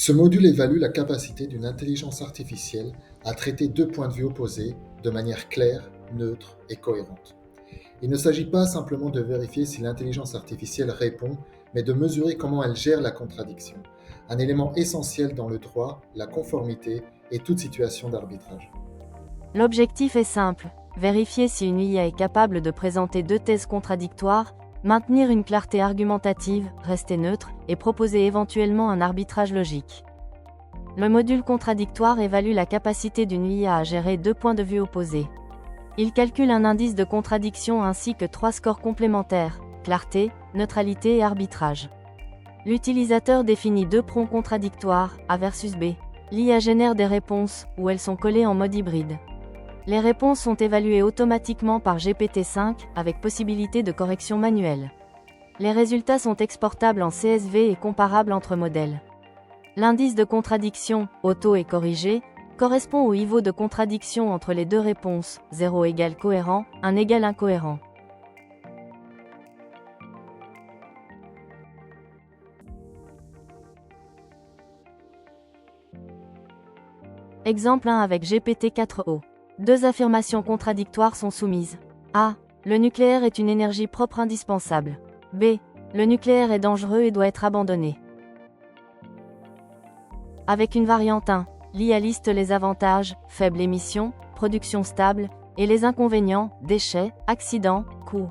Ce module évalue la capacité d'une intelligence artificielle à traiter deux points de vue opposés de manière claire, neutre et cohérente. Il ne s'agit pas simplement de vérifier si l'intelligence artificielle répond, mais de mesurer comment elle gère la contradiction, un élément essentiel dans le droit, la conformité et toute situation d'arbitrage. L'objectif est simple, vérifier si une IA est capable de présenter deux thèses contradictoires, maintenir une clarté argumentative, rester neutre, et proposer éventuellement un arbitrage logique. Le module contradictoire évalue la capacité d'une IA à gérer deux points de vue opposés. Il calcule un indice de contradiction ainsi que trois scores complémentaires, clarté, neutralité et arbitrage. L'utilisateur définit deux prompts contradictoires, A versus B. L'IA génère des réponses, où elles sont collées en mode hybride. Les réponses sont évaluées automatiquement par GPT-5, avec possibilité de correction manuelle. Les résultats sont exportables en CSV et comparables entre modèles. L'indice de contradiction, auto et corrigé, correspond au niveau de contradiction entre les deux réponses, 0 égale cohérent, 1 égale incohérent. Exemple 1 avec GPT-4o. Deux affirmations contradictoires sont soumises. A. Le nucléaire est une énergie propre indispensable. B. Le nucléaire est dangereux et doit être abandonné. Avec une variante 1, l'IA liste les avantages, faible émission, production stable, et les inconvénients, déchets, accidents, coûts.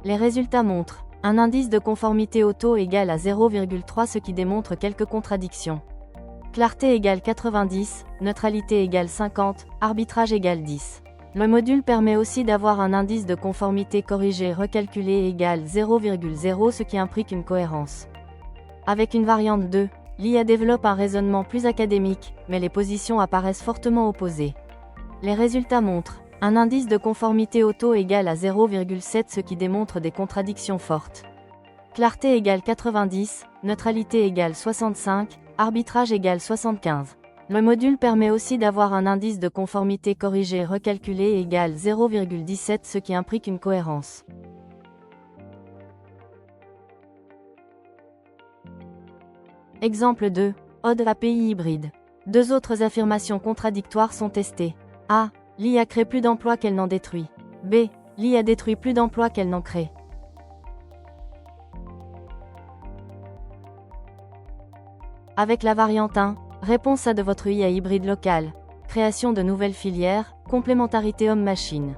Les résultats montrent un indice de conformité auto égal à 0,3, ce qui démontre quelques contradictions. Clarté égale 90, neutralité égale 50, arbitrage égale 10. Le module permet aussi d'avoir un indice de conformité corrigé recalculé égal 0,0, ce qui implique une cohérence. Avec une variante 2, l'IA développe un raisonnement plus académique, mais les positions apparaissent fortement opposées. Les résultats montrent un indice de conformité auto égal à 0,7, ce qui démontre des contradictions fortes. Clarté égale 90, neutralité égale 65, arbitrage égale 75. Le module permet aussi d'avoir un indice de conformité corrigé recalculé égal 0,17, ce qui implique une cohérence. Exemple 2. ODE API hybride. Deux autres affirmations contradictoires sont testées. A. L'IA crée plus d'emplois qu'elle n'en détruit. B. L'IA détruit plus d'emplois qu'elle n'en crée. Avec la variante 1, réponse A de votre IA hybride locale. Création de nouvelles filières, complémentarité homme-machine.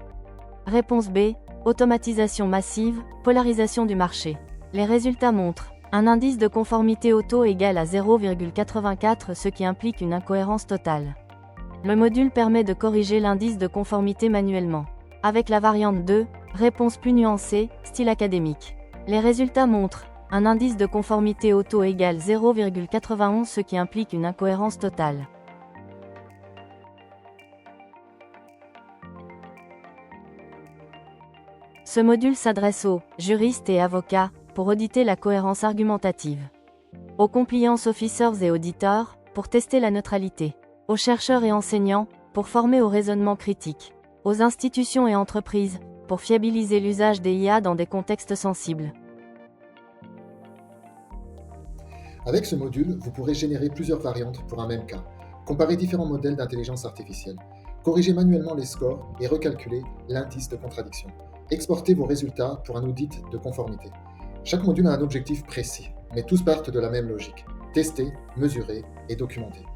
Réponse B, automatisation massive, polarisation du marché. Les résultats montrent un indice de conformité auto égal à 0,84, ce qui implique une incohérence totale. Le module permet de corriger l'indice de conformité manuellement. Avec la variante 2, réponse plus nuancée, style académique. Les résultats montrent un indice de conformité auto égale 0,91, ce qui implique une incohérence totale. Ce module s'adresse aux juristes et avocats pour auditer la cohérence argumentative, aux compliance officers et auditeurs pour tester la neutralité, aux chercheurs et enseignants pour former au raisonnement critique, aux institutions et entreprises pour fiabiliser l'usage des IA dans des contextes sensibles. Avec ce module, vous pourrez générer plusieurs variantes pour un même cas, comparer différents modèles d'intelligence artificielle, corriger manuellement les scores et recalculer l'indice de contradiction. Exportez vos résultats pour un audit de conformité. Chaque module a un objectif précis, mais tous partent de la même logique: tester, mesurer et documenter.